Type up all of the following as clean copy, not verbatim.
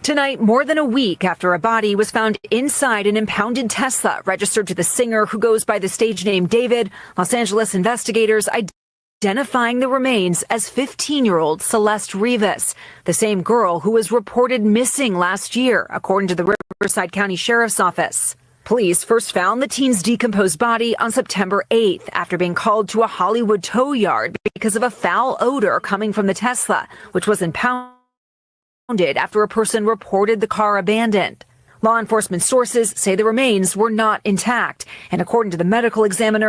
Tonight, more than a week after a body was found inside an impounded Tesla registered to the singer who goes by the stage name David, Los Angeles investigators identifying the remains as 15-year-old Celeste Rivas, the same girl who was reported missing last year, according to the Riverside County Sheriff's Office. Police first found the teen's decomposed body on September 8th after being called to a Hollywood tow yard because of a foul odor coming from the Tesla, which was impounded after a person reported the car abandoned. Law enforcement sources say the remains were not intact, and according to the medical examiner,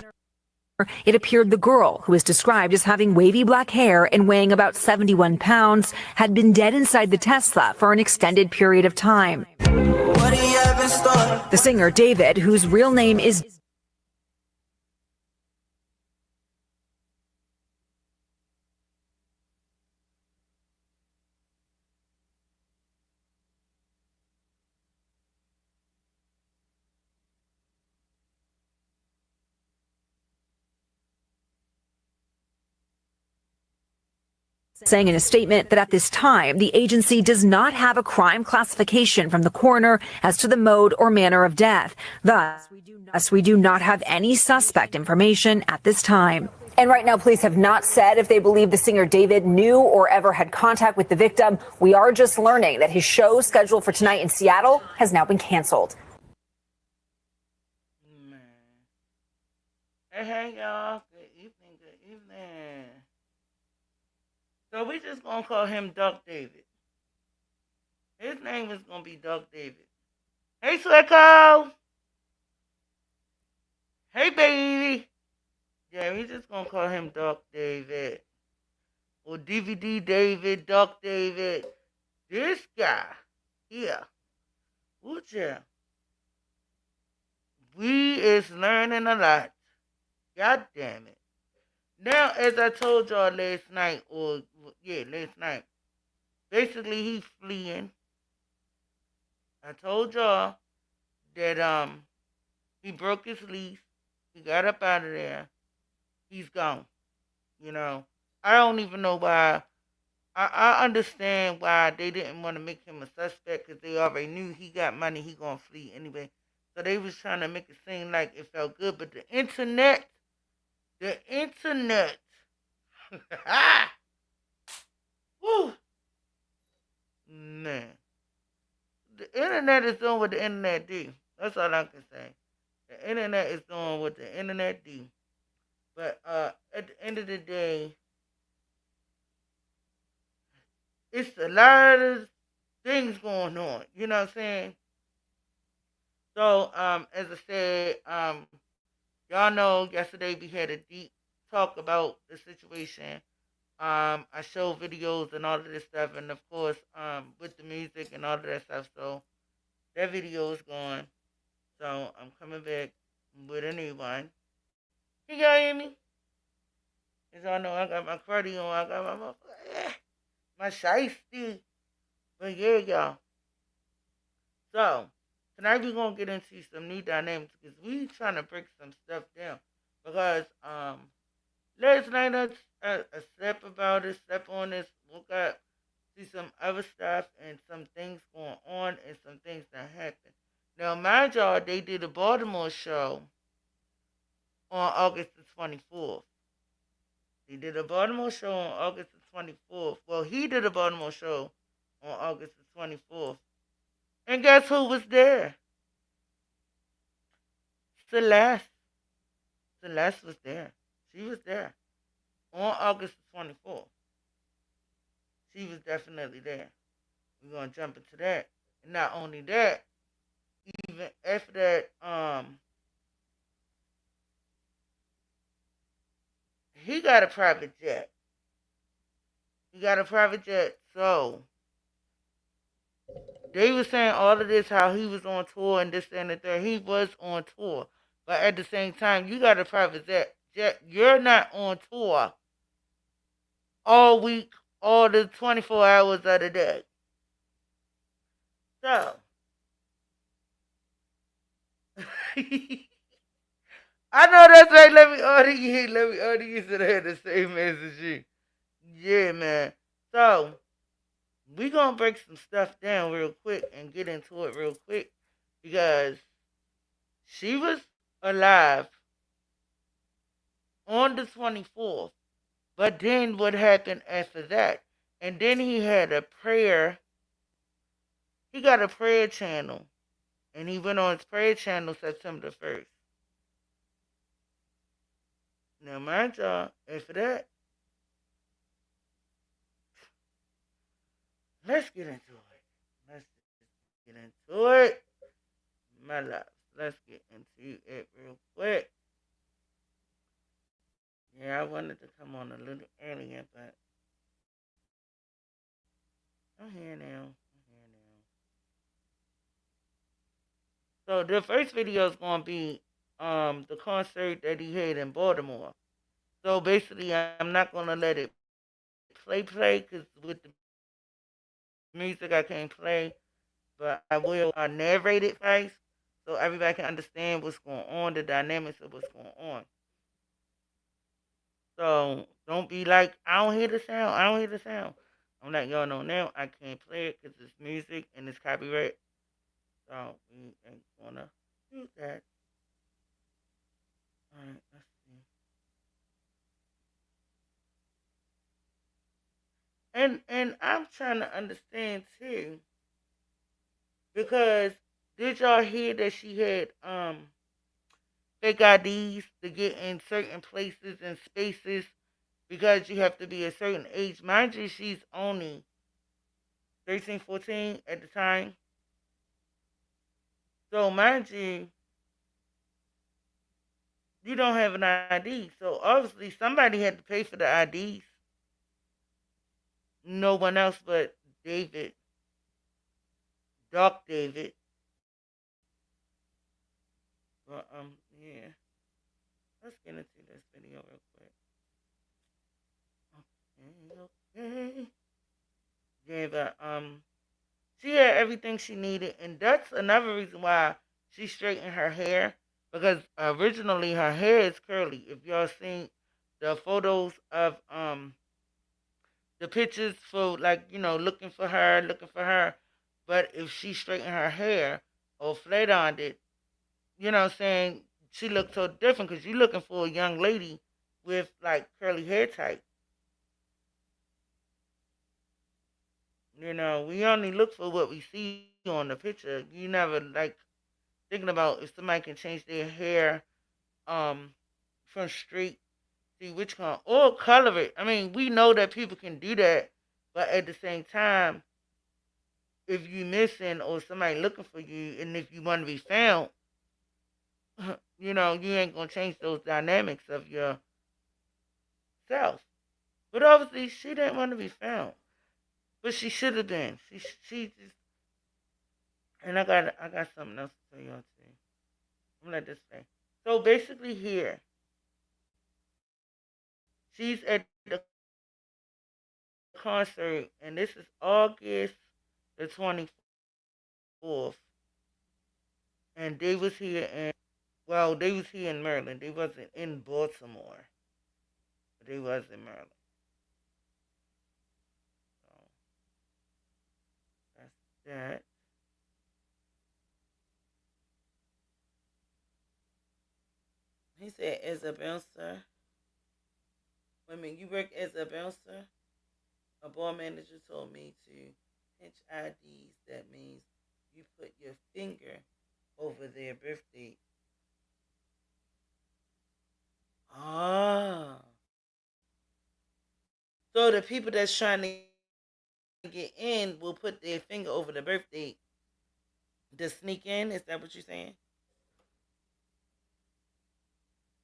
it appeared the girl, who is described as having wavy black hair and weighing about 71 pounds, had been dead inside the Tesla for an extended period of time. The singer David, whose real name is saying in a statement that at this time, the agency does not have a crime classification from the coroner as to the mode or manner of death. Thus, we do not have any suspect information at this time. And right now, police have not said if they believe the singer David knew or ever had contact with the victim. We are just learning that his show scheduled for tonight in Seattle has now been canceled. Hey, y'all. Good evening. Good evening. So we just going to call him Duck David. His name is going to be Duck David. Hey, Slicko. Hey, baby. Yeah, we just going to call him Duck David. Or DVD David, Duck David. This guy here. What's yeah? We is learning a lot. God damn it. Now, as I told y'all last night, basically he's fleeing. I told y'all that he broke his lease. He got up out of there. He's gone. You know, I don't even know why. I understand why they didn't want to make him a suspect because they already knew he got money. He gonna flee anyway. So they was trying to make it seem like it felt good, but the internet. Woo. Man. The internet is doing what the internet do. That's all I can say. The internet is doing what the internet do. But at the end of the day, it's a lot of things going on. You know what I'm saying? So, as I said, y'all know yesterday we had a deep talk about the situation. I showed videos and all of this stuff, and of course, with the music and all of that stuff. So that video is gone. So I'm coming back with a new one. You y'all hear me? As y'all know, I got my cardi on. I got my shiesty. But yeah, y'all. So tonight we're going to get into some new dynamics because we trying to break some stuff down. Because last night I slept about it, slept on this, woke up, see some other stuff and some things going on and some things that happened. Now, mind y'all, they did a Baltimore show on August the 24th. They did a Baltimore show on August the 24th. Well, he did a Baltimore show on August the 24th. And guess who was there? Celeste. Celeste was there. She was there. On August the 24th. She was definitely there. We're going to jump into that. And not only that, even after that, he got a private jet. He got a private jet, so they were saying all of this, how he was on tour and this and the third. He was on tour. But at the same time, you got a private jet. You're not on tour all week, all the 24 hours of the day. So, I know that's right. Let me order you so they had the same answer as you. Yeah, man. So, we gonna break some stuff down real quick and get into it real quick because she was alive on the 24th. But then what happened after that? And then he had a prayer. He got a prayer channel. And he went on his prayer channel September 1st. Now, mind y'all, after that, let's get into it. Let's get into it. My love. Let's get into it real quick. Yeah, I wanted to come on a little earlier, but I'm here now. I'm here now. So the first video is gonna be the concert that he had in Baltimore. So basically, I'm not gonna let it play because with the music I can't play, but I will narrate it first so everybody can understand what's going on, the dynamics of what's going on. So don't be like, I don't hear the sound. I don't hear the sound. I'm letting y'all know now I can't play it because it's music and it's copyright. So we ain't gonna do that. All right, let's see. And I'm trying to understand too because did y'all hear that she had fake IDs to get in certain places and spaces because you have to be a certain age. Mind you, she's only 13, 14 at the time. So mind you, you don't have an ID. So obviously somebody had to pay for the IDs. No one else but David, Doc David. But yeah. Let's get into this video real quick. Okay, okay. Yeah, but she had everything she needed, and that's another reason why she straightened her hair because originally her hair is curly. If y'all seen the photos of the pictures for like looking for her, but if she straightened her hair or flat ironed it, you know what I'm saying, she looked so different because you're looking for a young lady with like curly hair type. You know, we only look for what we see on the picture. You never like thinking about if somebody can change their hair um from straight see which color or color it. I mean, we know that people can do that, but at the same time, if you missing or somebody looking for you, and if you want to be found, you ain't gonna change those dynamics of yourself. But obviously, she didn't want to be found, but she should have been. She just and I got something else to tell y'all too. I'm gonna let this say. So basically, here she's at the concert, and this is August the 24th, and they was here in they was here in Maryland. They wasn't in Baltimore, but they was in Maryland. So that's that. He said, as a bouncer, you work as a bouncer. A bar manager told me to pinch IDs. That means you put your finger over their birth date. Ah. So the people that's trying to get in will put their finger over the birth date to sneak in. Is that what you're saying?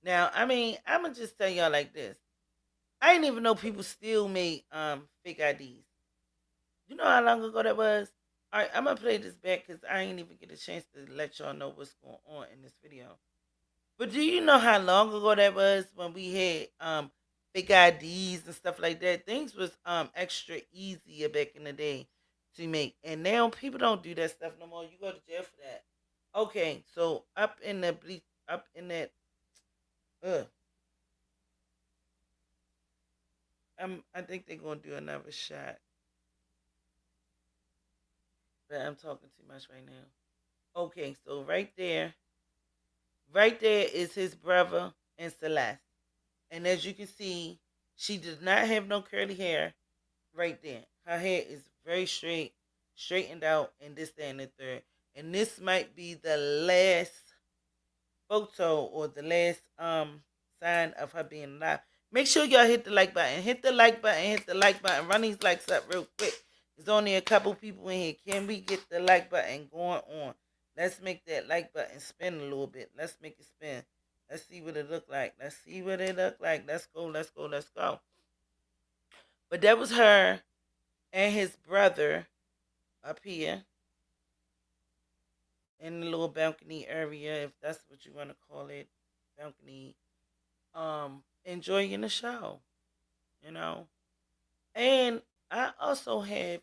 Now, I mean, I'm gonna just tell y'all like this. I didn't even know people still made fake IDs. You know how long ago that was? All right, I'm gonna play this back because I ain't even get a chance to let y'all know what's going on in this video. But do you know how long ago that was when we had fake IDs and stuff like that? Things was extra easier back in the day to make, and now people don't do that stuff no more. You go to jail for that. Okay, so up in that, uh, I think they're gonna do another shot. But I'm talking too much right now. Okay, so right there is his brother and Celeste. And as you can see, she does not have no curly hair right there. Her hair is very straight, straightened out, and this, that, and the third. And this might be the last photo or the last sign of her being alive. Make sure y'all hit the like button. Hit the like button. Hit the like button. Run these likes up real quick. There's only a couple people in here. Can we get the like button going on? Let's make that like button spin a little bit. Let's make it spin. Let's see what it look like. Let's see what it look like. Let's go. Let's go. Let's go. But that was her and his brother up here in the little balcony area, if that's what you want to call it, balcony, enjoying the show, you know. And I also have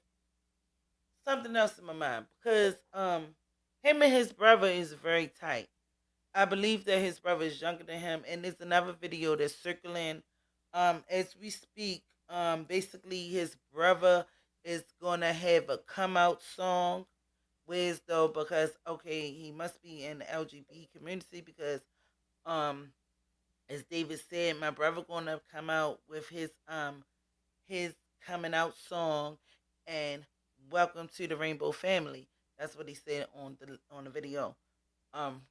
something else in my mind because him and his brother is very tight. I believe that his brother is younger than him, and there's another video that's circling as we speak. Basically his brother is gonna have a come out song. Where's though, because okay, he must be in the LGBT community because um as David said, my brother gonna come out with his coming out song and welcome to the Rainbow Family. That's what he said on the video um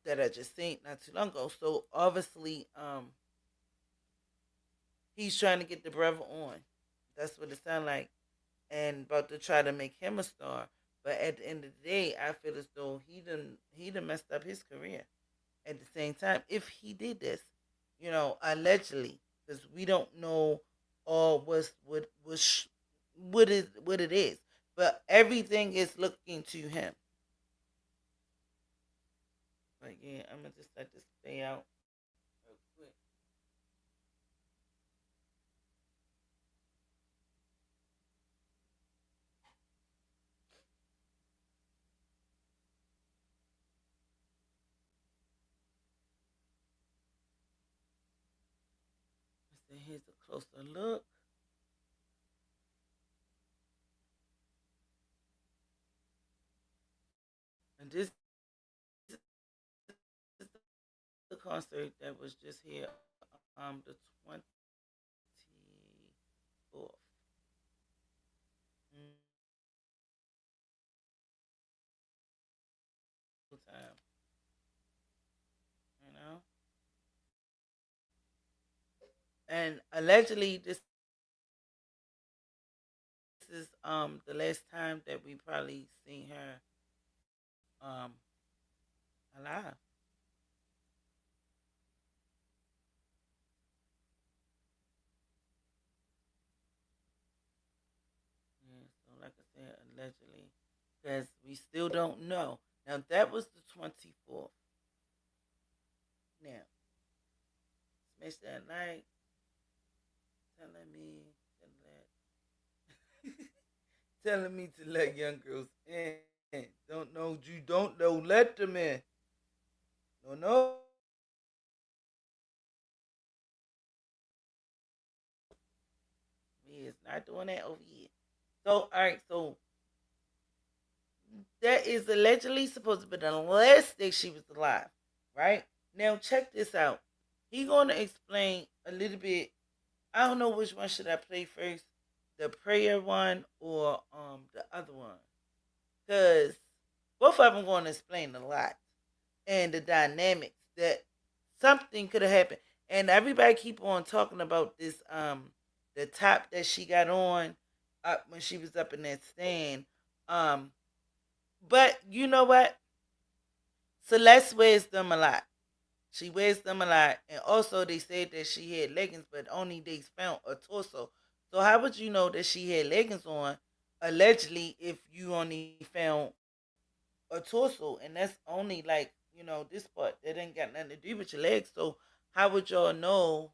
that I just seen not too long ago. So obviously he's trying to get the brother on. That's what it sounds like, and about to try to make him a star. But at the end of the day, I feel as though he done messed up his career. At the same time, if he did this, allegedly, because we don't know all what it is, but everything is looking to him. But yeah, I'm gonna just let this play out real quick. So here's a closer look. And this is the concert that was just here, the 24th. Mm, time, you know. And allegedly, this is the last time that we probably seen her um alive. Yeah, so like I said, allegedly, because we still don't know. Now that was the 24th. Now smash that like, telling me to telling me to let young girls in. Don't know you don't know let them in. No, no. We is not doing that over here. So all right, so that is allegedly supposed to be the last day she was alive, right? Now check this out. He gonna explain a little bit. I don't know which one should I play first, the prayer one or the other one, because both of them gonna explain a lot and the dynamics that something could have happened. And everybody keep on talking about this the top that she got on up when she was up in that stand. Um but you know what? Celeste wears them a lot. She wears them a lot. And also they said that she had leggings, but only they found a torso. So how would you know that she had leggings on allegedly if you only found a torso, and that's only like this part that ain't got nothing to do with your legs. So how would y'all know?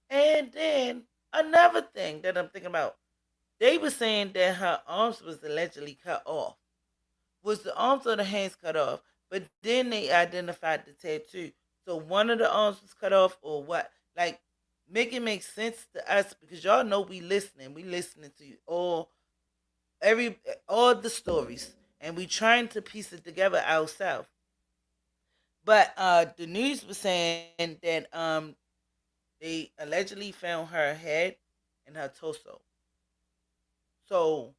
And then another thing that I'm thinking about, they were saying that her arms was allegedly cut off. Was the arms or the hands cut off? But then they identified the tattoo. So one of the arms was cut off, or what? Like, make it make sense to us because y'all know we listening. We listening to you all all the stories, and we trying to piece it together ourselves. But the news was saying that they allegedly found her head and her torso. So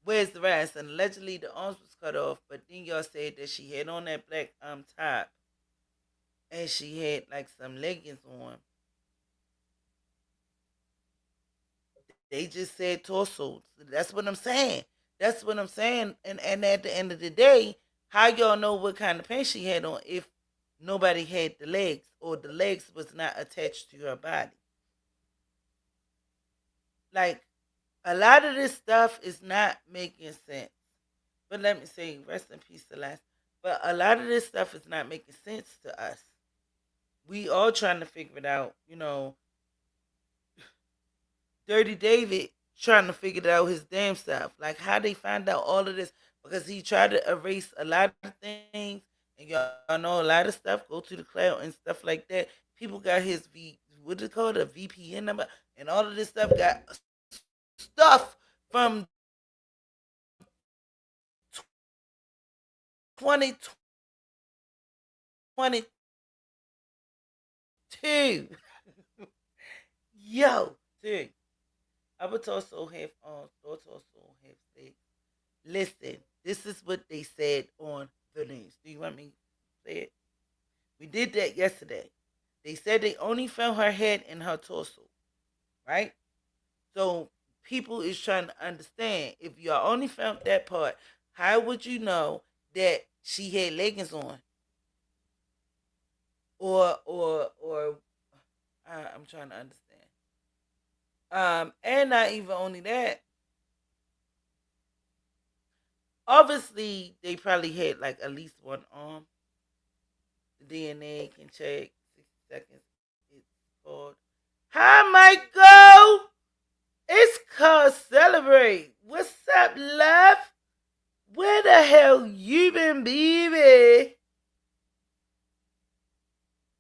where's the rest? And allegedly the arms was cut off, but then y'all said that she had on that black top and she had like some leggings on. They just said torso. That's what I'm saying. That's what I'm saying. And at the end of the day, how y'all know what kind of pants she had on if nobody had the legs or the legs was not attached to her body? Like, a lot of this stuff is not making sense. But let me say, rest in peace, Celeste. But a lot of this stuff is not making sense to us. We all trying to figure it out. Dirty David trying to figure out his damn stuff. Like, how they find out all of this, because he tried to erase a lot of things, and y'all know a lot of stuff go to the cloud and stuff like that. People got his what is it called, a VPN number, and all of this stuff got stuff from 2022. Yo, dude. Upper torso half arms, lower torso half legs. Listen, this is what they said on the news. Do you want me to say it? We did that yesterday. They said they only found her head and her torso, right? So people is trying to understand, if you only found that part, how would you know that she had leggings on? Or I'm trying to understand. And not even only that, obviously they probably had like at least one arm. The DNA can check 60 seconds. It's called Hi Michael. It's called Celebrate. What's up, love? Where the hell you been, baby?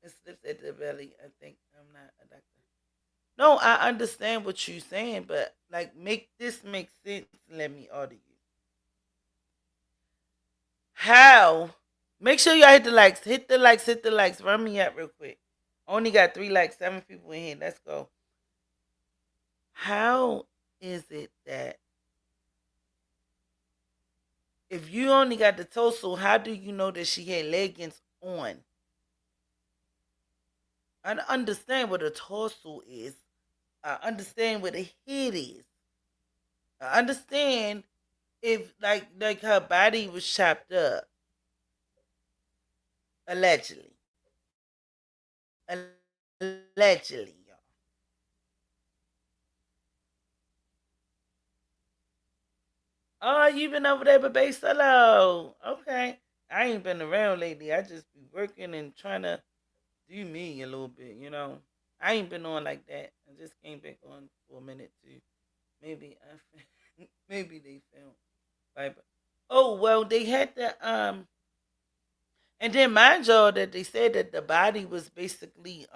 It slips at the belly. I think I'm not a doctor. No, I understand what you're saying, but like, make this make sense. Let me order you. How? Make sure y'all hit the likes. Hit the likes. Hit the likes. Run me up real quick. Only got 3 likes, 7 people in here. Let's go. How is it that if you only got the torso, how do you know that she had leggings on? I understand what a torso is. I understand what a head is. I understand if like her body was chopped up, allegedly. Allegedly, y'all. Oh, you been over there with Bass Solo. Okay. I ain't been around lately. I just be working and trying to do me a little bit. I ain't been on like that. I just came back on for a minute too. Maybe maybe they filmed. Right. Oh well, they had the. And then mind y'all that they said that the body was basically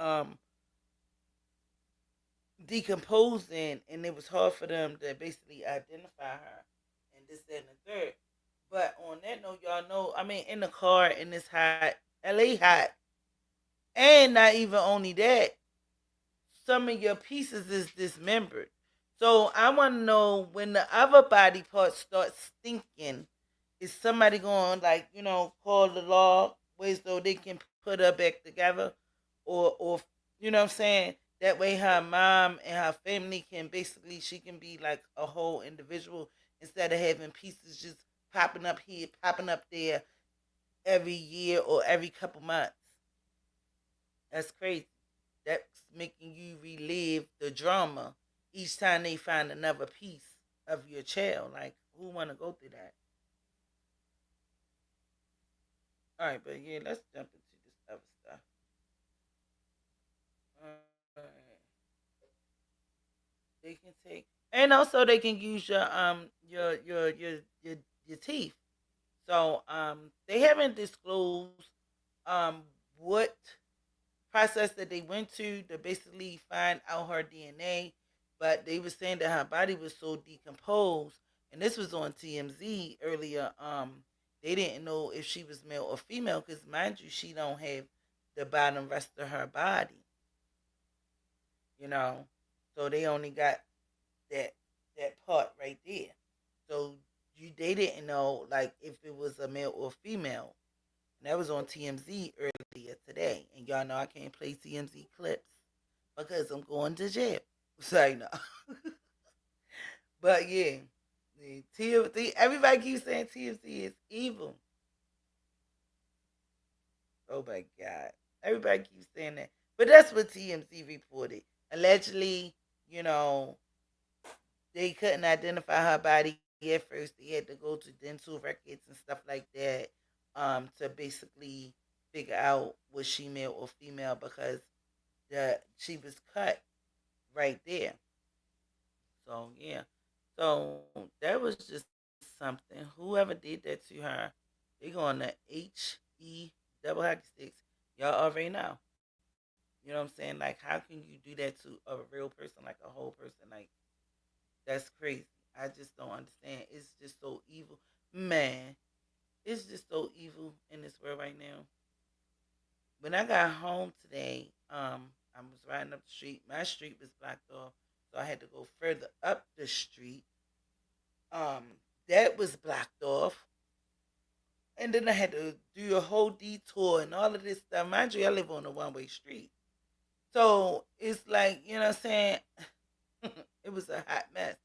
decomposing, and it was hard for them to basically identify her and this, that, and the third. But on that note, y'all know, I mean, in the car in this hot, LA hot, and not even only that, some of your pieces is dismembered. So I want to know, when the other body parts start stinking, is somebody going, like, call the law ways so they can put her back together, or what I'm saying? That way her mom and her family can basically, she can be like a whole individual, instead of having pieces just popping up here, popping up there every year or every couple months. That's crazy. That's making you relive the drama each time they find another piece of your child. Like, who want to go through that? All right, but yeah, let's jump into this other stuff. Alright. They can take, and also they can use your teeth. So they haven't disclosed um what process that they went to basically find out her DNA, but they were saying that her body was so decomposed and this was on TMZ earlier. They didn't know if she was male or female because, mind you, she don't have the bottom rest of her body, you know. So they only got that part right there. So they didn't know like if it was a male or female. And that was on TMZ earlier today. And y'all know I can't play TMZ clips because I'm going to jail. So you know. But yeah, the TMZ. Everybody keeps saying TMZ is evil. Oh my god. Everybody keeps saying that. But that's what TMZ reported. Allegedly, you know, they couldn't identify her body at first. They had to go to dental records and stuff like that to basically figure out was she male or female because she was cut right there. So yeah. So that was just something. Whoever did that to her, they going to HE double hockey sticks. Y'all already know. You know what I'm saying? Like, how can you do that to a real person, like a whole person? Like, that's crazy. I just don't understand. It's just so evil. Man, it's just so evil in this world right now. When I got home today, I was riding up the street. My street was blocked off, so I had to go further up the street. Um, that was blocked off. And then I had to do a whole detour and all of this stuff. Mind you, I live on a one-way street. So it's like, you know what I'm saying? It was a hot mess.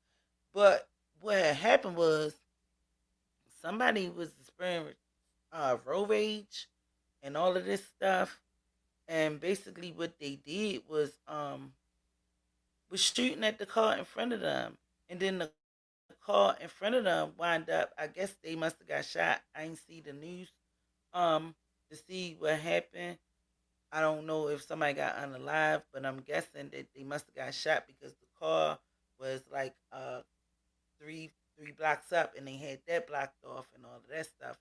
But what had happened was somebody was experiencing road rage and all of this stuff. And basically what they did was shooting at the car in front of them. And then the car in front of them wind up, I guess they must have got shot. I ain't see the news to see what happened. I don't know if somebody got unalive, but I'm guessing that they must have got shot because the car was like three blocks up and they had that blocked off and all of that stuff,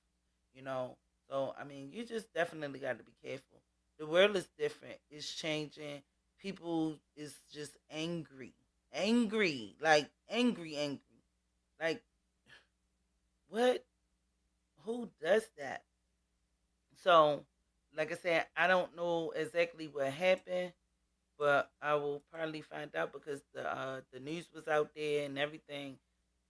you know. So I mean, you just definitely got to be careful. The world is different. It's changing. People is just angry, like angry. Like what? Who does that? So, like I said, I don't know exactly what happened, but I will probably find out because the news was out there and everything.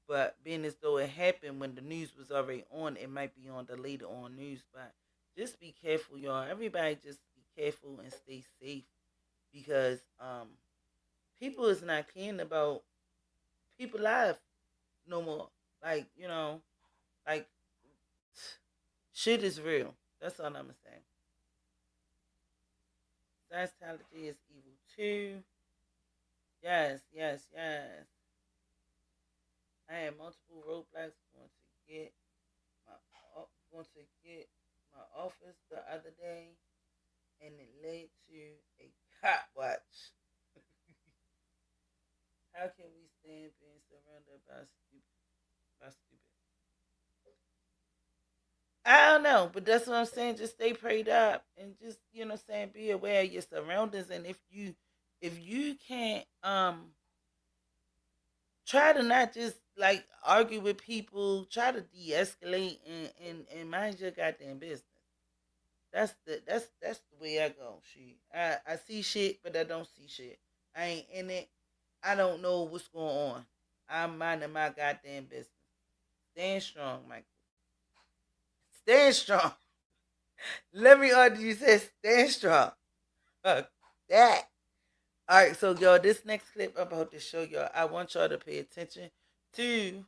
But being as though it happened when the news was already on, it might be on the later on news. But just be careful, y'all. Everybody just be careful and stay safe because people is not caring about people life no more. Like, you know, like shit is real. That's all I'm saying. Scientology is evil too. Yes. I had multiple roadblocks my going to get my office the other day, and it led to a cop watch. How can we stand being surrounded by stupid? I don't know, but that's what I'm saying. Just stay prayed up and just, you know, saying be aware of your surroundings. And if you can't try to not just like argue with people, try to de-escalate and mind your goddamn business. That's the way I go. I see shit, but I don't see shit. I ain't in it. I don't know what's going on. I'm minding my goddamn business. Stand strong, Michael. Stand strong. Let me order you say stand strong. Fuck that. All right, so y'all, this next clip I'm about to show y'all, I want y'all to pay attention to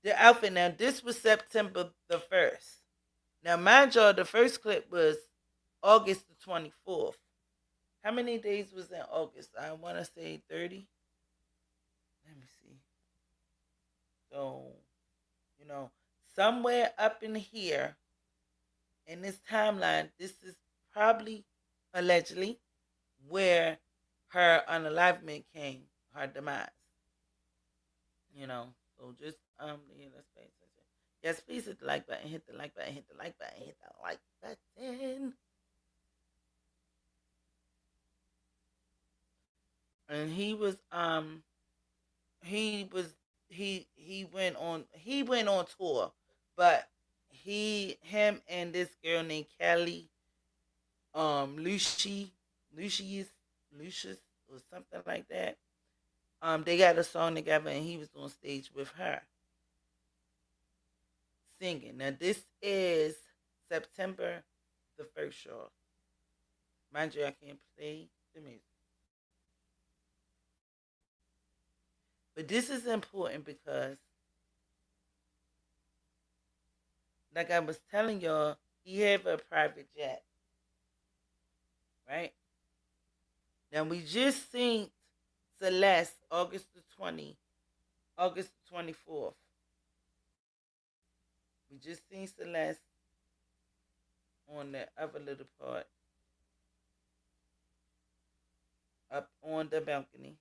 the outfit. Now, this was September the 1st. Now, mind y'all, the first clip was August the 24th. How many days was in August? I want to say 30. Let me see. So, you know, somewhere up in here in this timeline, this is probably allegedly where her unalivement came, her demise. You know, so just yeah, let's pay attention. Yes, please hit the like button, hit the like button, hit the like button, hit the like button. And he was he went on tour, but him and this girl named Kelly, Lucy, Lucius, Lucius or something like that. They got a song together, and he was on stage with her singing. Now this is September the 1st, y'all. Mind you, I can't play the music. But this is important because, like I was telling y'all, he have a private jet, right? Now we just seen Celeste August the 24th. We just seen Celeste on the other little part up on the balcony.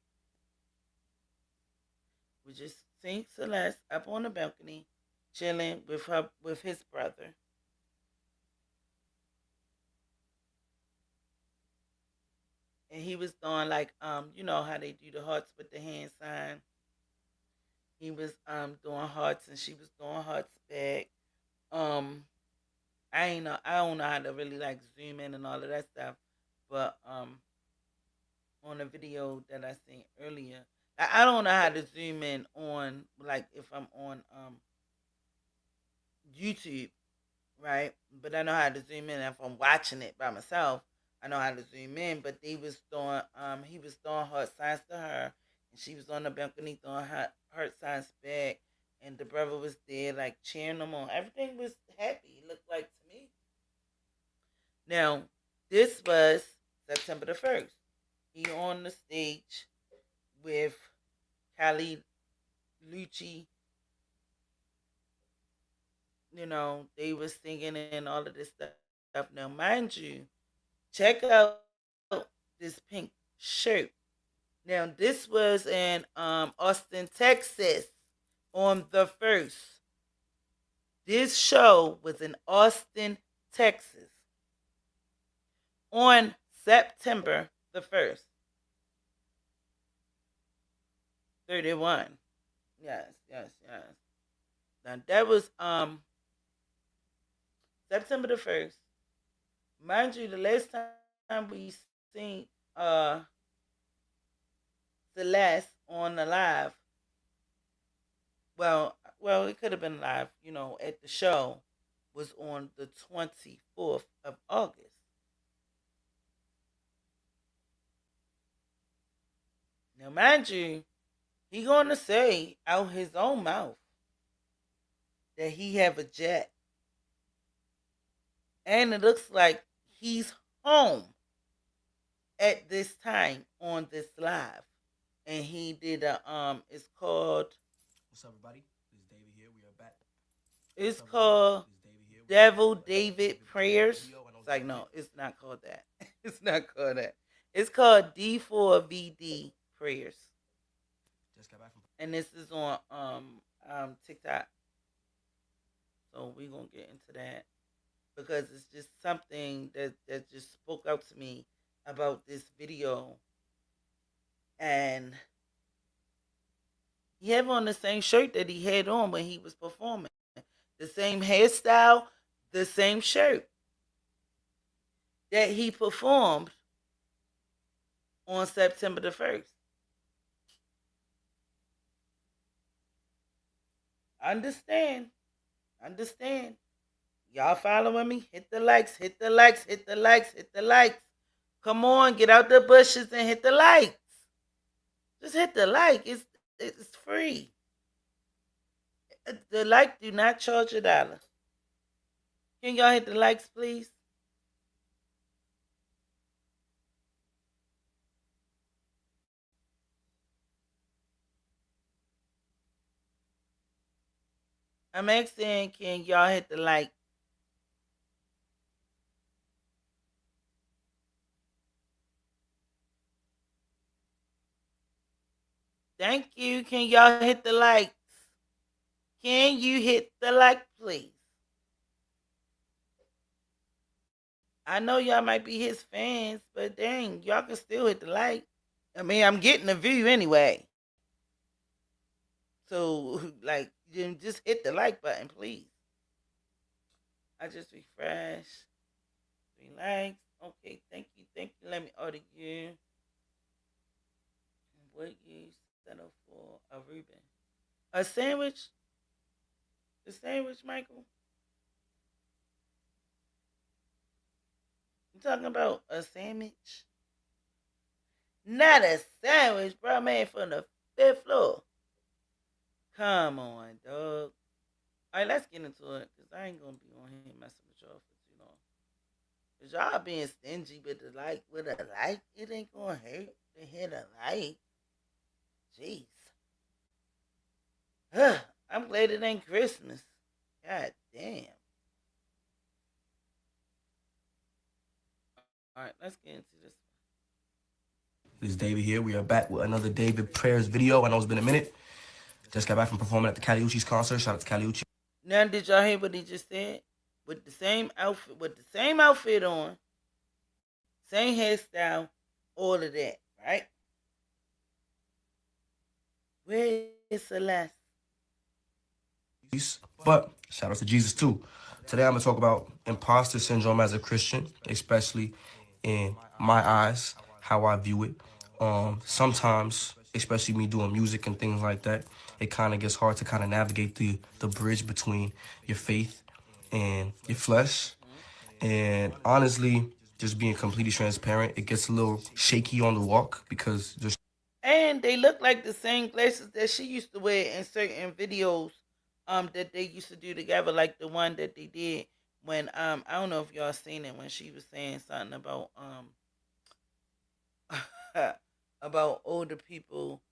We just seen Celeste up on the balcony, chilling with his brother. And he was doing like you know how they do the hearts with the hand sign. He was doing hearts and she was doing hearts back. Um I don't know how to really like zoom in and all of that stuff. But on the video that I seen earlier, I don't know how to zoom in on, like, if I'm on YouTube, right? But I know how to zoom in if I'm watching it by myself. I know how to zoom in. But they was doing he was doing heart signs to her, and she was on the balcony doing heart signs back, and the brother was there like cheering them on. Everything was happy. It looked like to me. Now this was September the 1st. He on the stage with Kali Lucci. You know, they was singing and all of this stuff. Now, mind you, check out this pink shirt. Now, this was in Austin, Texas on the 1st. This show was in Austin, Texas on September the 1st. 31. Yes. Now that was September the 1st. Mind you, the last time we seen Celeste on the live, well, it could have been live, you know, at the show, was on the 24th of August. Now, mind you, he gonna say out his own mouth that he have a jet, and it looks like he's home at this time on this live, and he did a it's called. What's up, everybody? This is David here. We are back. It's called D4vd prayers. It's like, no, it's not called that. It's not called that. It's called D4vd prayers. Just got back from. And this is on TikTok. So we're gonna get into that because it's just something that just spoke out to me about this video. And he had on the same shirt that he had on when he was performing. The same hairstyle, the same shirt that he performed on September the 1st. Understand. Y'all following me? Hit the likes. Come on, get out the bushes and hit the likes. Just hit the like. It's free. The like do not charge $1. Can y'all hit the likes, please? I'm asking, can y'all hit the like? Thank you. Can y'all hit the likes? Can you hit the like, please? I know y'all might be his fans, but dang, y'all can still hit the like. I mean, I'm getting a view anyway. So, like, you just hit the like button, please. I just refresh. 3 likes. Okay, thank you, thank you. Let me order you. What you settle for a Reuben? A sandwich? The sandwich, Michael? You talking about a sandwich? Not a sandwich, bro, man, from the 5th floor. Come on, dog. All right, let's get into it, because I ain't going to be on here messing with y'all for too long. Because y'all being stingy with the like, it ain't going to hurt to hit a like. Jeez. I'm glad it ain't Christmas. God damn. All right, let's get into this. This is David here. We are back with another David Prayers video. I know it's been a minute. Just got back from performing at the Caliucci's concert. Shout out to Caliucci. Now, did y'all hear what he just said? With the same outfit on, same hairstyle, all of that, right? Where is Celeste? But shout out to Jesus too. Today I'm gonna talk about imposter syndrome as a Christian, especially in my eyes, how I view it. Sometimes, especially me doing music and things like that, it kind of gets hard to kind of navigate the bridge between your faith and your flesh. And honestly, just being completely transparent, it gets a little shaky on the walk because there's And they look like the same glasses that she used to wear in certain videos that they used to do together, like the one that they did when I don't know if y'all seen it when she was saying something about about older people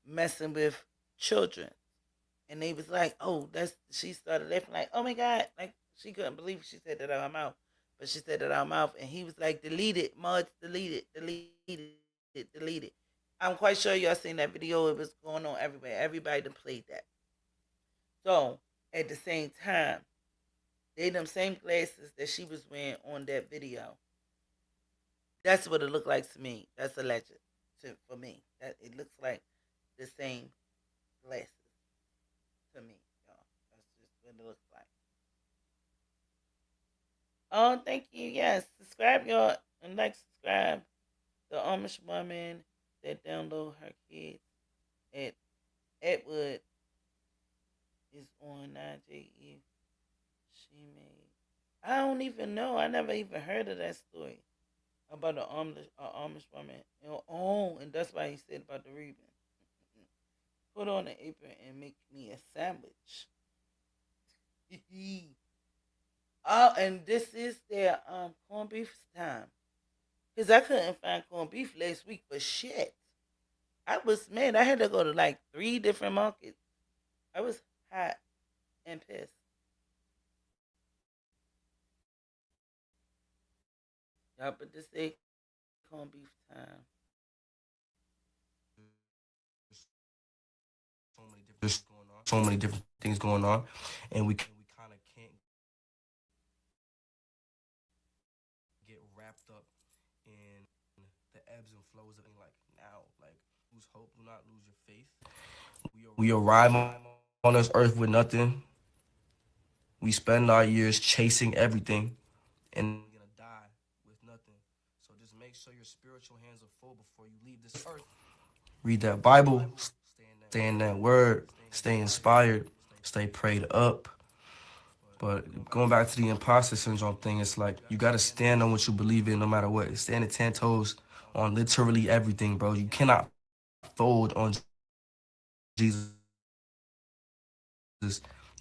messing with children. And they was like, oh, she started laughing like, oh my God, like she couldn't believe she said that out of her mouth. But she said that out of her mouth, and he was like, delete it, Muds, delete it, delete it, delete it. I'm quite sure y'all seen that video. It was going on everywhere. Everybody done played that. So at the same time, they them same glasses that she was wearing on that video. That's what it looked like to me. That's alleged for me. That it looks like the same glasses to me, y'all. That's just what it looks like. Oh, thank you. Yes, subscribe, y'all, and subscribe. The Amish woman that download her kids at Atwood is on 9JE. She made. I don't even know. I never even heard of that story about Amish woman. Oh, and that's why he said about the Reuben. Put on an apron and make me a sandwich. Oh, and this is their corned beef time. Because I couldn't find corned beef last week for shit. I was mad. I had to go to like 3 different markets. I was hot and pissed. Y'all, but this is corned beef time. so many different things going on, and we kind of can't get wrapped up in the ebbs and flows of it. Like now, like lose hope, do not lose your faith. We arrive on this earth with nothing. We spend our years chasing everything, and we're gonna die with nothing. So just make sure your spiritual hands are full before you leave this earth. Read that Bible, stay in that word, stay inspired, stay prayed up. But going back to the imposter syndrome thing, it's like you gotta stand on what you believe in no matter what. Stand at 10 toes on literally everything, bro. You cannot fold on Jesus.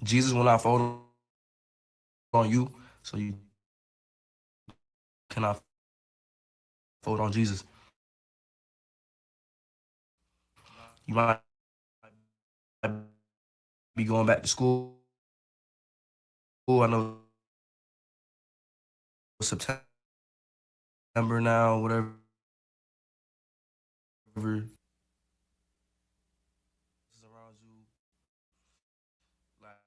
Jesus will not fold on you, so you cannot fold on Jesus. You might be going back to school. I know September now, whatever. Is around you, like,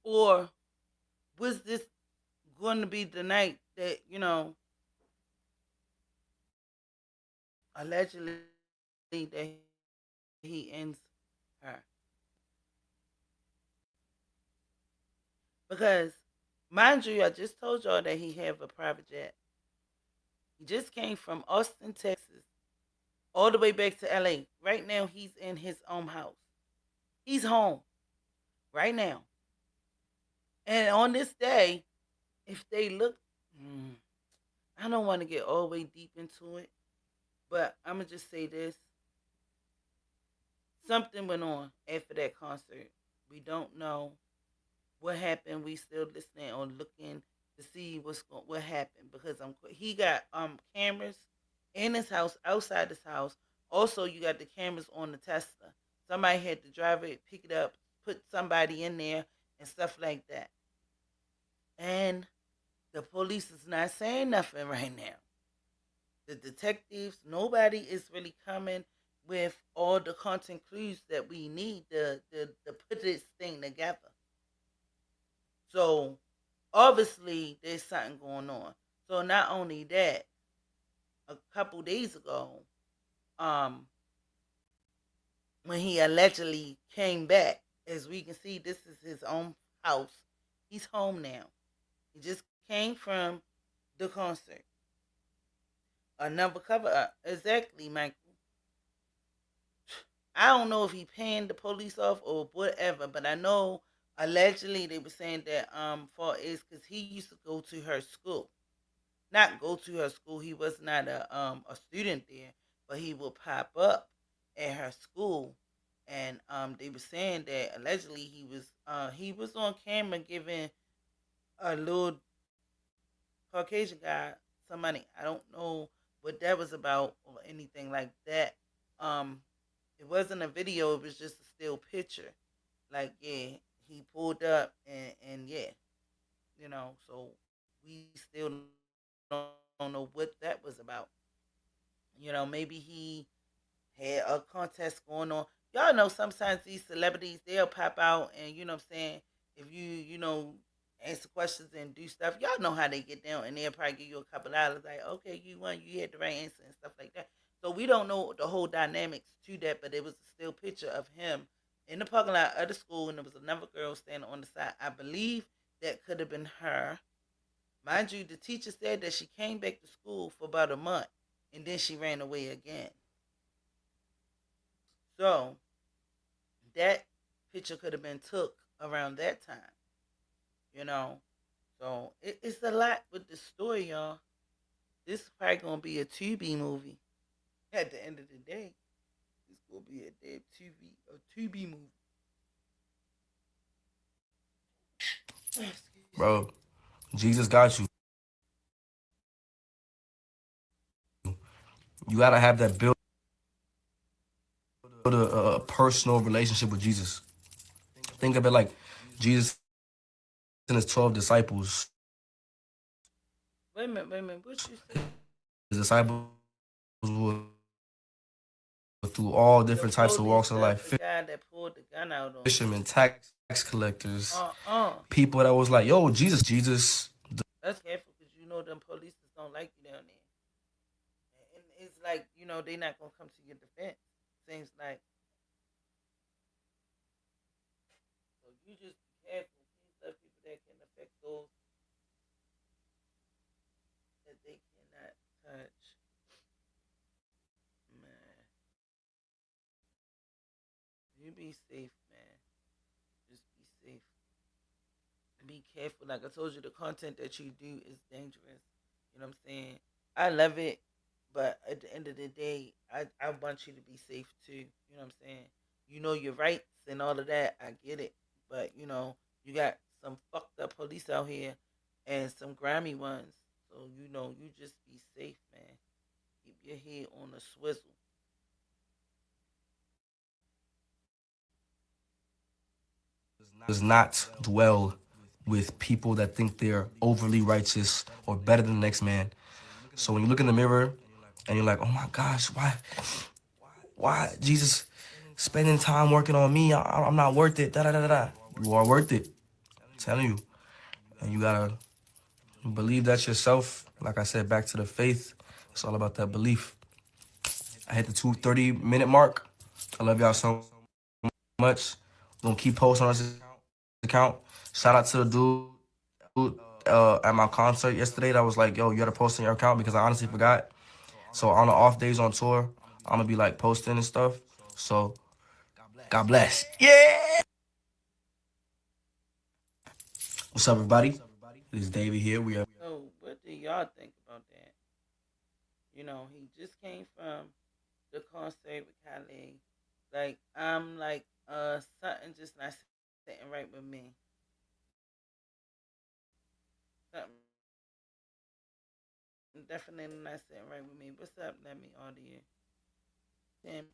Or was this going to be the night that, allegedly that he ends her? Because, mind you, I just told y'all that he have a private jet. He just came from Austin, Texas, all the way back to LA. Right now, he's in his own house. He's home right now. And on this day, if they look, I don't want to get all the way deep into it, but I'm going to just say this. Something went on after that concert. We don't know what happened. We still listening or looking to see what happened, because he got cameras in his house, outside his house. Also, you got the cameras on the Tesla. Somebody had to drive it, pick it up, put somebody in there, and stuff like that. And the police is not saying nothing right now. The detectives, nobody is really coming with all the content clues that we need to put this thing together. So obviously there's something going on. So not only that, a couple days ago, when he allegedly came back, as we can see, this is his own house. He's home now. He just came from the concert. Another cover up. Exactly, Michael. I don't know if he paying the police off or whatever, but I know allegedly they were saying that for is because he used to go to her school. Not go to her school. He was not a student there, but he would pop up at her school, and they were saying that allegedly he was on camera giving a little Caucasian guy some money. I don't know what that was about or anything like that. It wasn't a video, it was just a still picture. Like, yeah, he pulled up and yeah, so we still don't know what that was about. Maybe he had a contest going on. Y'all know sometimes these celebrities, they'll pop out and, you know what I'm saying, if you answer questions and do stuff, y'all know how they get down, and they'll probably give you a couple dollars, like, okay, you won, you had the right answer and stuff like that. So we don't know the whole dynamics to that, but it was a still picture of him in the parking lot of the school, and there was another girl standing on the side. I believe that could have been her. Mind you, the teacher said that she came back to school for about a month, and then she ran away again. So that picture could have been took around that time, you know. So it's a lot with the story, y'all. This is probably gonna be a Tubi movie. At the end of the day, it's gonna be a damn Tubi movie. Bro, Jesus got you. You gotta have that build a personal relationship with Jesus. Think of it like Jesus and his 12 disciples. Wait a minute. What you say? His disciples were through all different types of walks of life. The guy that pulled the gun out on Fishermen, tax collectors, people that was like, yo, Jesus. That's careful, because them police don't like you down there. And it's like, they not going to come to your defense. Seems like. So you just be careful. These are people that can affect those that they cannot touch. Man. You be safe, man. Just be safe. Be careful. Like I told you, the content that you do is dangerous. You know what I'm saying? I love it, but at the end of the day, I want you to be safe too. You know what I'm saying? You know your rights and all of that. I get it. But, you got some fucked up police out here and some grimy ones. So, you just be safe, man. Keep your head on a swizzle. Does not dwell with people that think they're overly righteous or better than the next man. So when you look in the mirror and you're like, oh my gosh, why Jesus spending time working on me? I'm not worth it. You are worth it. I'm telling you. and you gotta believe that yourself. Like I said, back to the faith. It's all about that belief. I hit the 2:30-minute mark. I love y'all so much. We're gonna keep posting on this account. Shout out to the dude at my concert yesterday that was like, yo, you gotta post on your account because I honestly forgot. So on the off days on tour, I'm gonna be like posting and stuff. So God bless. Yeah. What's up, everybody? It is David here. We are. So, what do y'all think about that? You know, he just came from the concert with Khaled. Like, I'm like, something just not sitting right with me. Something definitely not sitting right with me. What's up? Let me order you. Then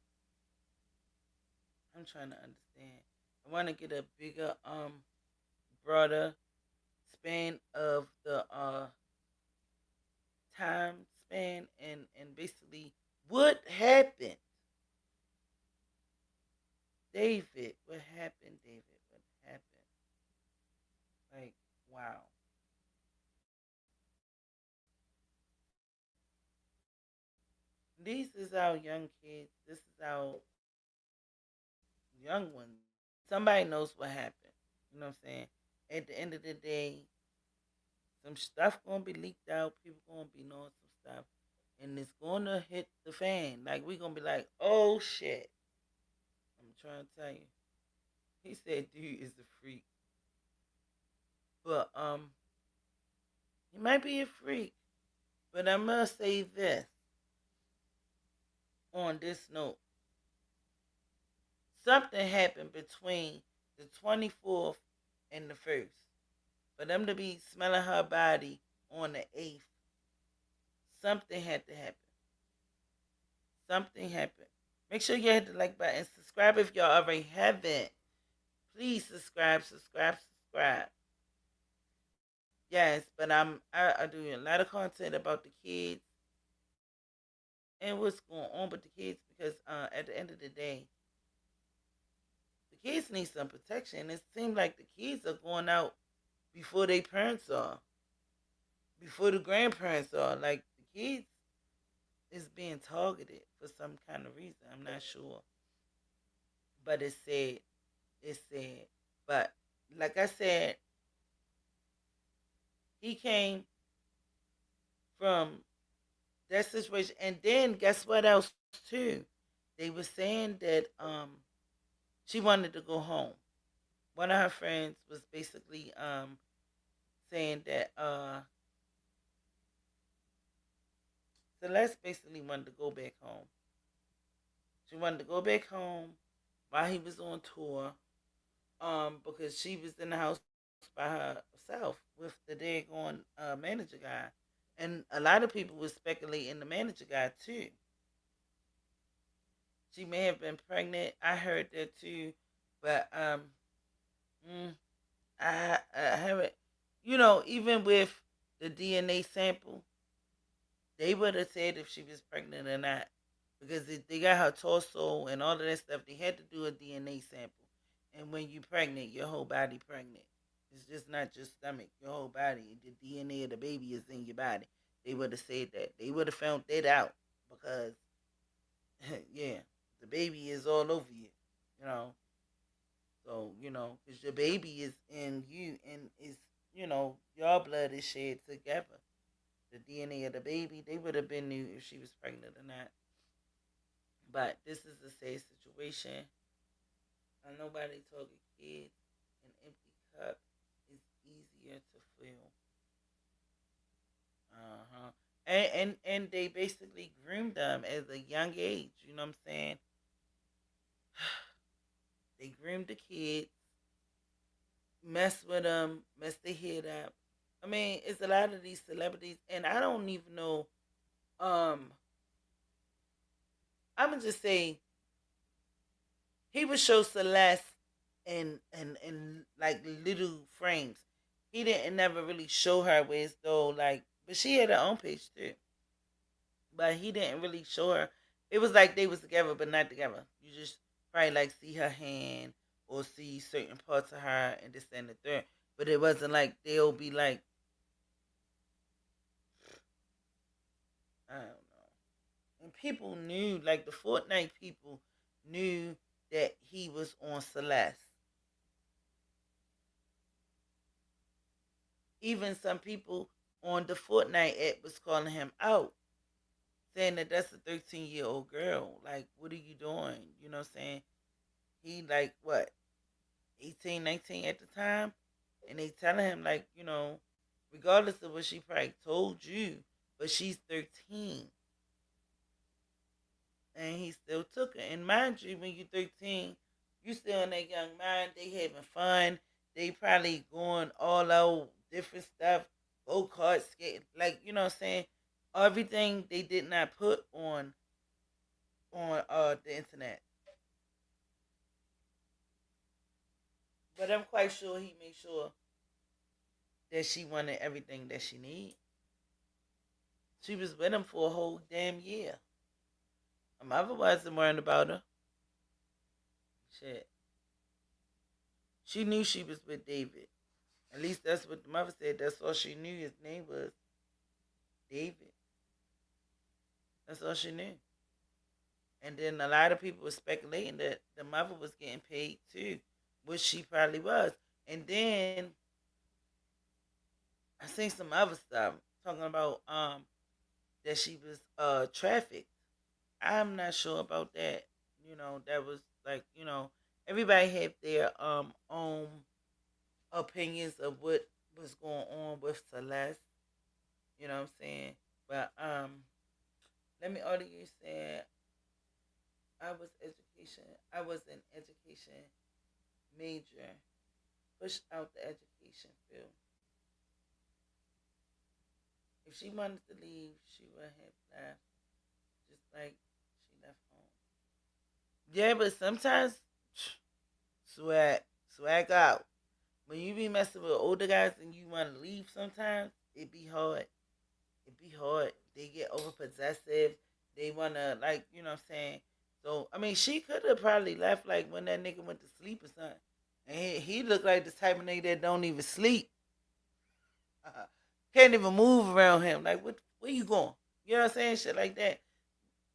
I'm trying to understand. I want to get a bigger, broader span of the time span and basically what happened. David, what happened, David? What happened? Like, wow. These is our young kids. This is our young ones. Somebody knows what happened. You know what I'm saying? At the end of the day, some stuff gonna be leaked out. People gonna be knowing some stuff, and it's gonna hit the fan. Like we gonna be like, oh shit. I'm trying to tell you. He said, dude is a freak, but he might be a freak. But I must say this on this note. Something happened between the 24th and the 1st. For them to be smelling her body on the 8th, something had to happen. Something happened. Make sure you hit the like button. Subscribe if y'all already haven't. Please subscribe. Yes, but I do a lot of content about the kids and what's going on with the kids because at the end of the day, the kids need some protection. It seems like the kids are going out before their parents are, before the grandparents are. Like the kids is being targeted for some kind of reason. I'm not sure, but it's said. But like I said, he came from that situation, and then guess what else too? They were saying that she wanted to go home. One of her friends was basically saying that Celeste basically wanted to go back home. She wanted to go back home while he was on tour, because she was in the house by herself with the daggone manager guy, and a lot of people were speculating the manager guy too. She may have been pregnant. I heard that too, but mm, I haven't. You know, even with the DNA sample, they would have said if she was pregnant or not. Because they got her torso and all of that stuff. They had to do a DNA sample. And when you're pregnant, your whole body pregnant. It's just not your stomach, your whole body. The DNA of the baby is in your body. They would have said that. They would have found that out. Because, yeah, the baby is all over you. You know. So, you know, because your baby is in you and is, you know, your blood is shared together. The DNA of the baby, they would have been knew if she was pregnant or not. But this is a sad situation. Nobody talking kids. An empty cup is easier to fill. And they basically groomed them at a young age. You know what I'm saying? They groomed the kids, mess with them, mess their head up. I mean, it's a lot of these celebrities, and I don't even know. I'm gonna just say he would show Celeste in like little frames. He didn't never really show her where as though like, but she had her own page too. But he didn't really show her. It was like they was together but not together. You just probably like see her hand or see certain parts of her and this and the third. But it wasn't like they'll be like, I don't know. And people knew, like the Fortnite people knew that he was on Celeste. Even some people on the Fortnite app was calling him out, saying that that's a 13-year-old girl. Like, what are you doing? You know what I'm saying? He like what, 18, 19 at the time? And they telling him like, regardless of what she probably told you, but she's 13. And he still took her. And mind you, when you're 13, you still in that young mind. They having fun. They probably going all out different stuff, go kart skating, like you know what I'm saying. Everything they did not put on the internet. But I'm quite sure he made sure that she wanted everything that she need. She was with him for a whole damn year. My mother wasn't worrying about her. Shit. She knew she was with David. At least that's what the mother said. That's all she knew. His name was David. That's all she knew. And then a lot of people were speculating that the mother was getting paid too, which she probably was. And then I seen some other stuff talking about that she was trafficked. I'm not sure about that. That was like, everybody had their own opinions of what was going on with Celeste. You know what I'm saying? But let me order you saying I was an education major. Pushed out the education field. If she wanted to leave, she would have left. Just like she left home. Yeah, but sometimes swag out. When you be messing with older guys and you want to leave sometimes, it be hard. It be hard. They get over possessive. They want to, like, you know what I'm saying? So, I mean, she could have probably left, like, when that nigga went to sleep or something. And he looked like the type of nigga that don't even sleep. Can't even move around him. Like, where you going? You know what I'm saying? Shit like that.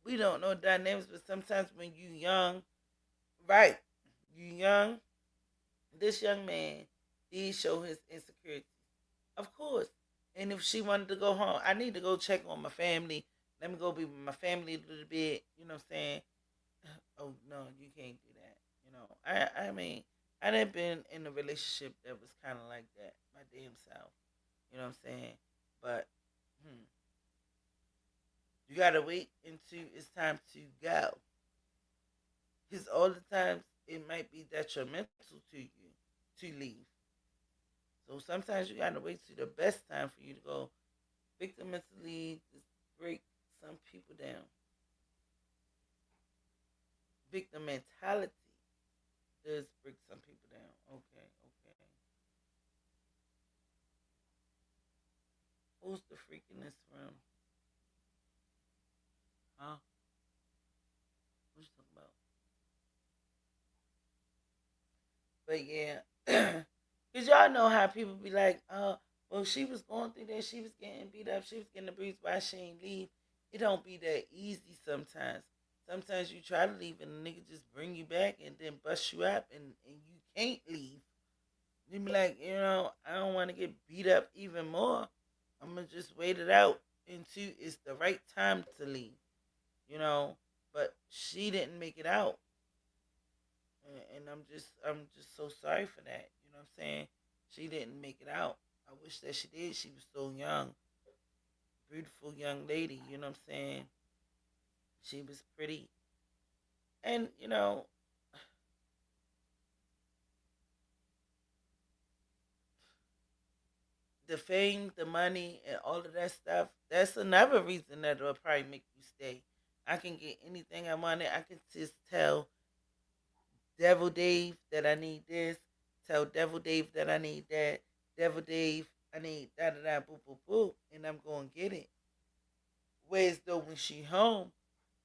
We don't know dynamics, but sometimes when you young, right, you young, this young man did show his insecurity. Of course. And if she wanted to go home, I need to go check on my family. Let me go be with my family a little bit. You know what I'm saying? Oh no, you can't do that. I mean, I done been in a relationship that was kind of like that, my damn self. You know what I'm saying? But you gotta wait until it's time to go. Because all the times it might be detrimental to you to leave. So sometimes you gotta wait till the best time for you to go. Victim mentally just break some people down. Victim mentality does break some people down. Okay, okay. Who's the freak in this room? Huh? What you talking about? But yeah, because y'all know how people be like, well, she was going through that. She was getting beat up. She was getting abused. Why she ain't leave? It don't be that easy sometimes. Sometimes you try to leave and the nigga just bring you back and then bust you up and you can't leave. You be like, I don't want to get beat up even more. I'm going to just wait it out until it's the right time to leave. But she didn't make it out. And I'm just so sorry for that. You know what I'm saying? She didn't make it out. I wish that she did. She was so young, beautiful young lady. You know what I'm saying? She was pretty, and the fame, the money, and all of that stuff. That's another reason that will probably make you stay. I can get anything I wanted. I can just tell Devil Dave that I need this. Tell Devil Dave that I need that. Devil Dave, I need da da da boop boop boop, and I'm gonna get it. Whereas though when she home,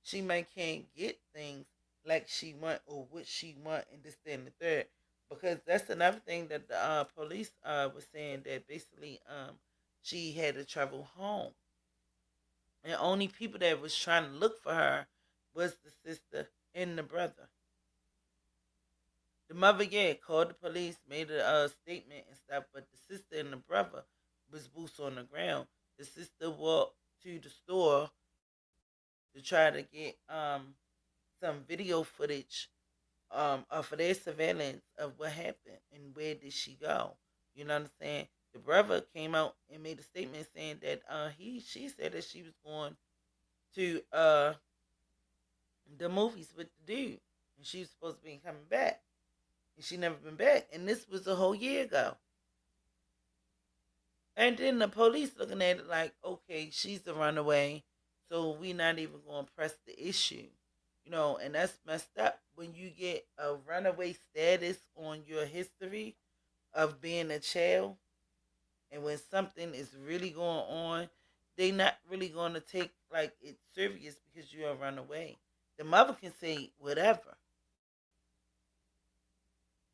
she might can't get things like she want or what she want and this, that, and the third. because that's another thing that the police was saying, that basically she had to travel home, and only people that was trying to look for her was the sister and the brother. The mother, yeah, called the police, made a statement and stuff, but the sister and the brother was boots on the ground. The sister walked to the store to try to get some video footage for their surveillance of what happened and where did she go. You know what I'm saying? The brother came out and made a statement saying that she said that she was going to the movies with the dude, and she was supposed to be coming back, and she never been back, and this was a whole year ago. And then the police looking at it like, okay, she's a runaway, so we not even going to press the issue. And that's messed up when you get a runaway status on your history of being a child, and when something is really going on, they not really going to take like it serious because you're a runaway. The mother can say whatever.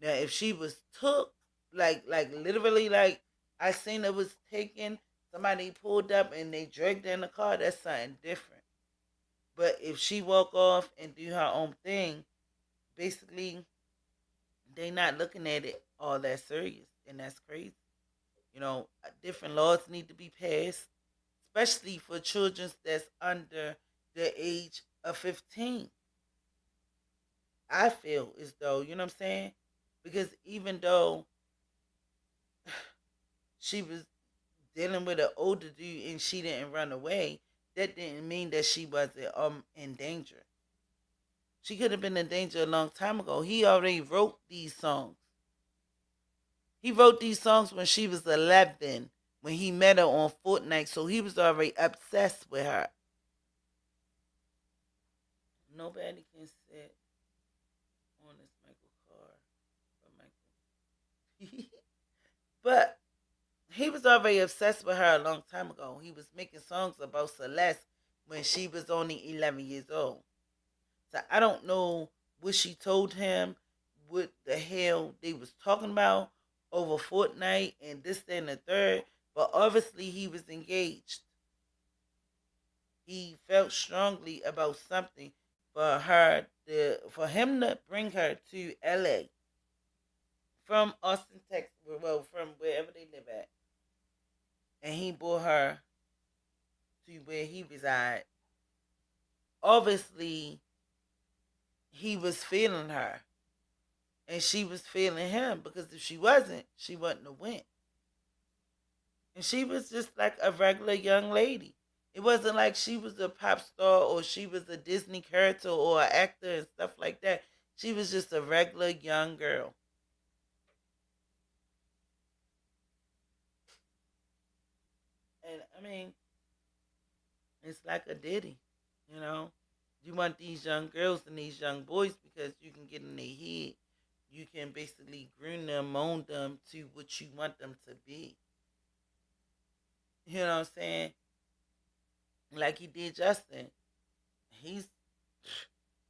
Now, if she was took, like literally, like I seen it was taken, somebody pulled up and they dragged her in the car, that's something different. But if she walk off and do her own thing, basically, they not looking at it all that serious, and that's crazy. Different laws need to be passed, especially for children that's under the age of 15. I feel as though, you know what I'm saying? Because even though she was dealing with an older dude and she didn't run away, that didn't mean that she wasn't in danger. She could have been in danger a long time ago. He already wrote these songs. He wrote these songs when she was 11, when he met her on Fortnite, so he was already obsessed with her. Nobody can sit on this Michael car but Michael. But he was already obsessed with her a long time ago. He was making songs about Celeste when she was only 11 years old. So I don't know what she told him, what the hell they was talking about over Fortnite and this, that, and the third. But obviously he was engaged. He felt strongly about something for him to bring her to LA from Austin, Texas, well, from wherever they live at. And he brought her to where he reside. Obviously, he was feeling her. And she was feeling him, because if she wouldn't have went. And she was just like a regular young lady. It wasn't like she was a pop star or she was a Disney character or an actor and stuff like that. She was just a regular young girl. And I mean, it's like a ditty, you know. You want these young girls and these young boys because you can get in their head. You can basically groom them, mold them to what you want them to be. You know what I'm saying? Like he did Justin. He's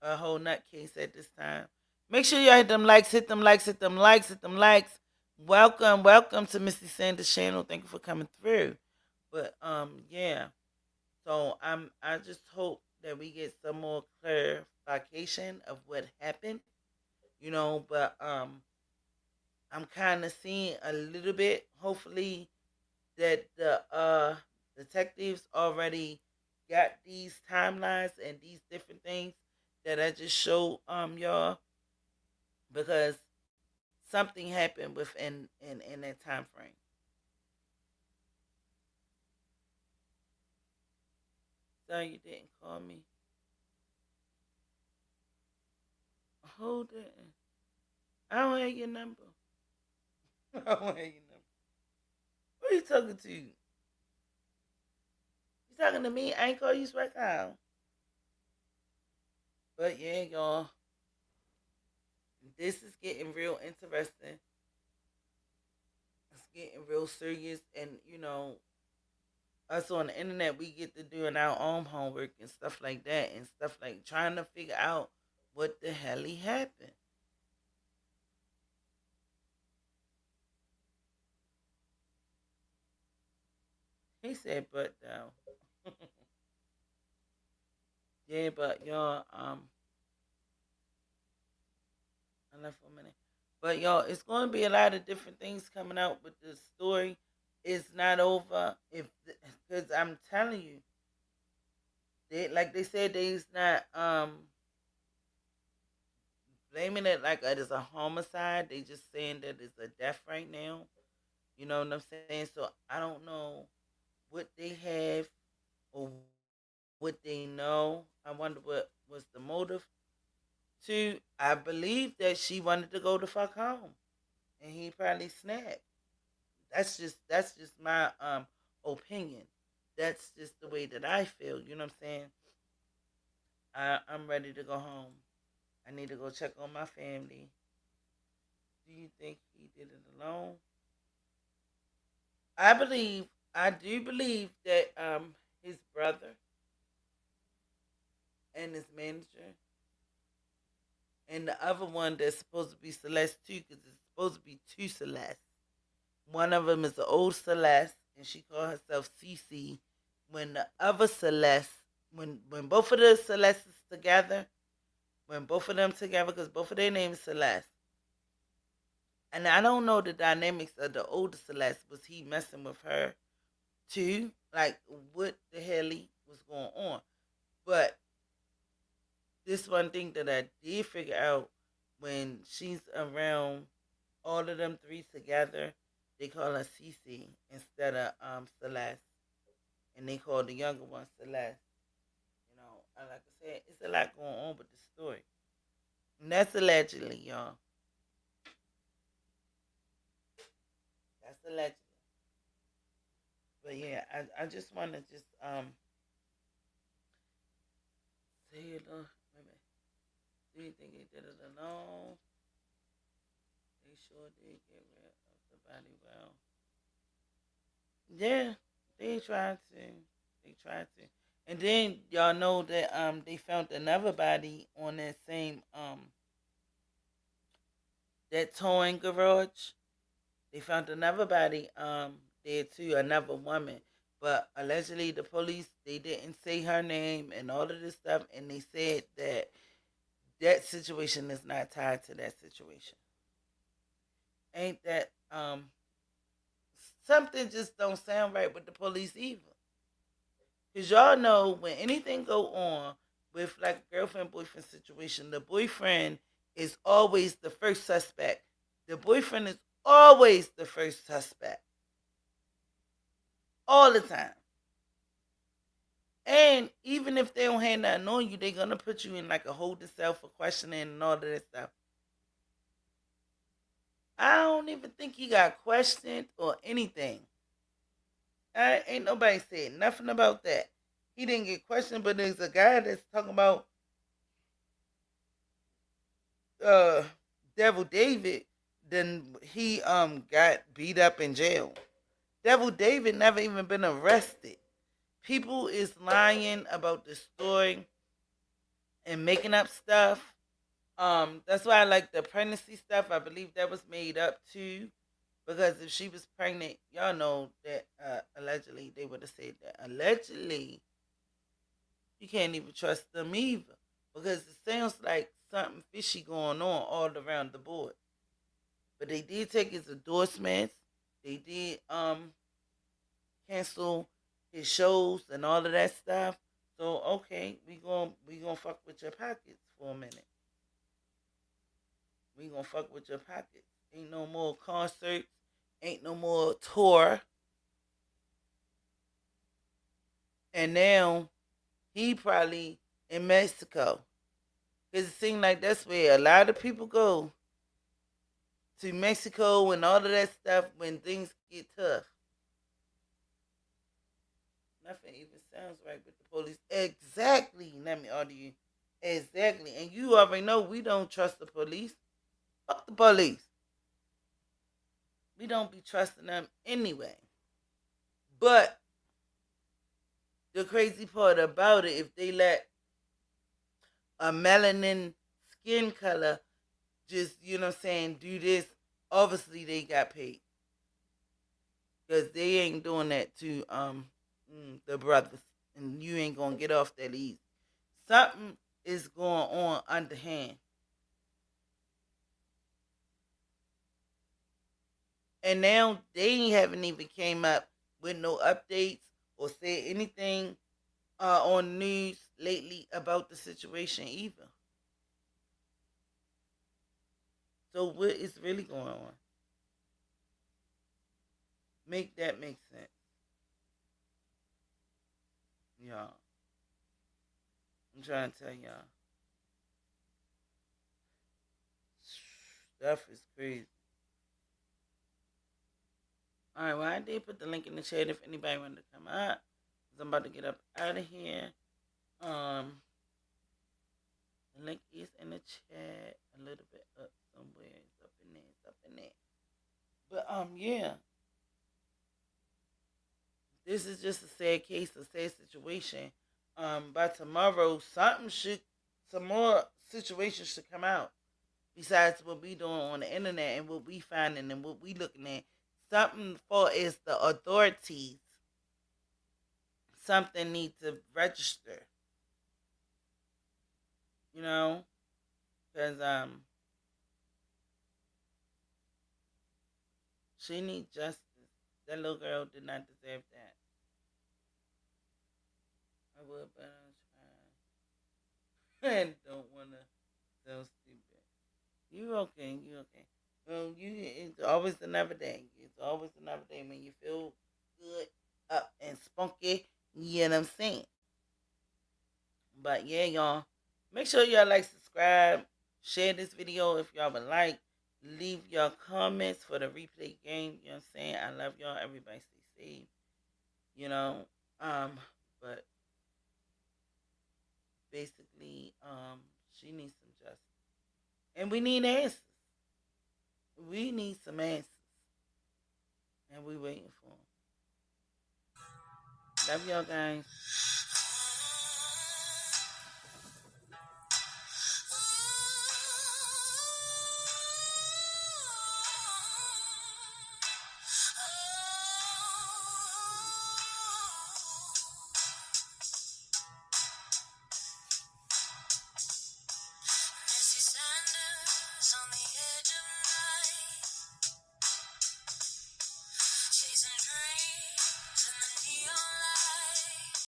a whole nutcase at this time. Make sure y'all hit them likes, hit them likes, hit them likes, hit them likes. Welcome to Missy Sanders' channel. Thank you for coming through. But yeah. So I just hope that we get some more clarification of what happened. But I'm kind of seeing a little bit, hopefully, that the detectives already got these timelines and these different things that I just showed y'all, because something happened within in that time frame. So you didn't call me. Hold it. I don't have your number. I don't have your number. Who are you talking to? You talking to me? I ain't call you right now. But yeah, y'all. This is getting real interesting. It's getting real serious. And, us on the internet, we get to doing our own homework and stuff like that. And stuff like trying to figure out what the hell happened. He said, but though. Yeah, but y'all, I left for a minute. But y'all, it's going to be a lot of different things coming out with this story. It's not over if because I'm telling you, they like they said they's not blaming it like it is a homicide. They just saying that it's a death right now. You know what I'm saying? So I don't know what they have or what they know. I wonder what was the motive to. I believe that she wanted to go the fuck home, and he probably snapped. That's just my opinion. That's just the way that I feel. You know what I'm saying? I'm ready to go home. I need to go check on my family. Do you think he did it alone? I believe, I do believe that his brother and his manager and the other one that's supposed to be Celeste too, because it's supposed to be two Celeste. One of them is the old Celeste, and she called herself Cece. When the other Celeste, when both of the Celestes together, when both of them together, because both of their names Celeste, and I don't know the dynamics of the older Celeste. Was he messing with her too? Like, what the hell was going on? But this one thing that I did figure out when she's around all of them three together, they call her Cece instead of Celeste, and they call the younger one Celeste. You know, and like I said, it's a lot going on with the story, and that's allegedly, y'all. That's allegedly. But yeah, I just want to just say it. Wait a minute. Do you think he did it alone? They sure did get rid of the body well. Yeah, they tried to. They tried to. And then y'all know that they found another body on that same that towing garage. They found another body there too, another woman. But allegedly the police they didn't say her name and all of this stuff, and they said that that situation is not tied to that situation. Ain't that something just don't sound right with the police either? Cause y'all know when anything go on with like a girlfriend boyfriend situation, the boyfriend is always the first suspect. The boyfriend is always the first suspect all the time. And even if they don't have nothing on you, they're gonna put you in like a holding cell for questioning and all of that stuff. I don't even think he got questioned or anything. Ain't nobody said nothing about that. He didn't get questioned, but there's a guy that's talking about uh Devil David. Then he got beat up in jail. Devil David never even been arrested. People is lying about the story and making up stuff. That's why I like the pregnancy stuff. I believe that was made up too. Because if she was pregnant, y'all know that allegedly they would have said that. Allegedly, you can't even trust them either. Because it sounds like something fishy going on all around the board. But they did take his endorsements. They did cancel his shows and all of that stuff. So okay, we gonna fuck with your pockets for a minute. We gonna fuck with your pockets. Ain't no more concerts. Ain't no more tour. And now he probably in Mexico. Cause it seems like that's where a lot of people go to Mexico and all of that stuff when things get tough. Nothing even sounds right with the police. Exactly. Let me order you. Exactly. And you already know we don't trust the police. Fuck the police. We don't be trusting them anyway. But the crazy part about it, if they let a melanin skin color just, you know what I'm saying, do this, obviously they got paid. because they ain't doing that to the brothers, and you ain't gonna get off that easy. Something is going on underhand, and now they haven't even came up with no updates or said anything on news lately about the situation either. So what is really going on? Make that make sense, y'all. I'm trying to tell y'all. Stuff is crazy. All right, well, I did put the link in the chat if anybody wanted to come up. Cause I'm about to get up out of here. The link is in the chat, a little bit up somewhere. It's up in there. It's up in there. But yeah, this is just a sad case, a sad situation. By tomorrow, some more situations should come out. Besides what we doing on the internet and what we finding and what we looking at, something for is the authorities. Something needs to register. You know, because she needs justice. That little girl did not deserve that. I would, but I'm trying. I don't wanna sound stupid. You okay? You okay? Well, it's always another day. It's always another day when you feel good, up and spunky. You know what I'm saying? But yeah, y'all. Make sure y'all like, subscribe, share this video if y'all would like. Leave your comments for the replay game. You know what I'm saying? I love y'all. Everybody stay safe. You know. But basically, she needs some justice. And we need answers. We need some answers. And we waiting for them. Love y'all guys.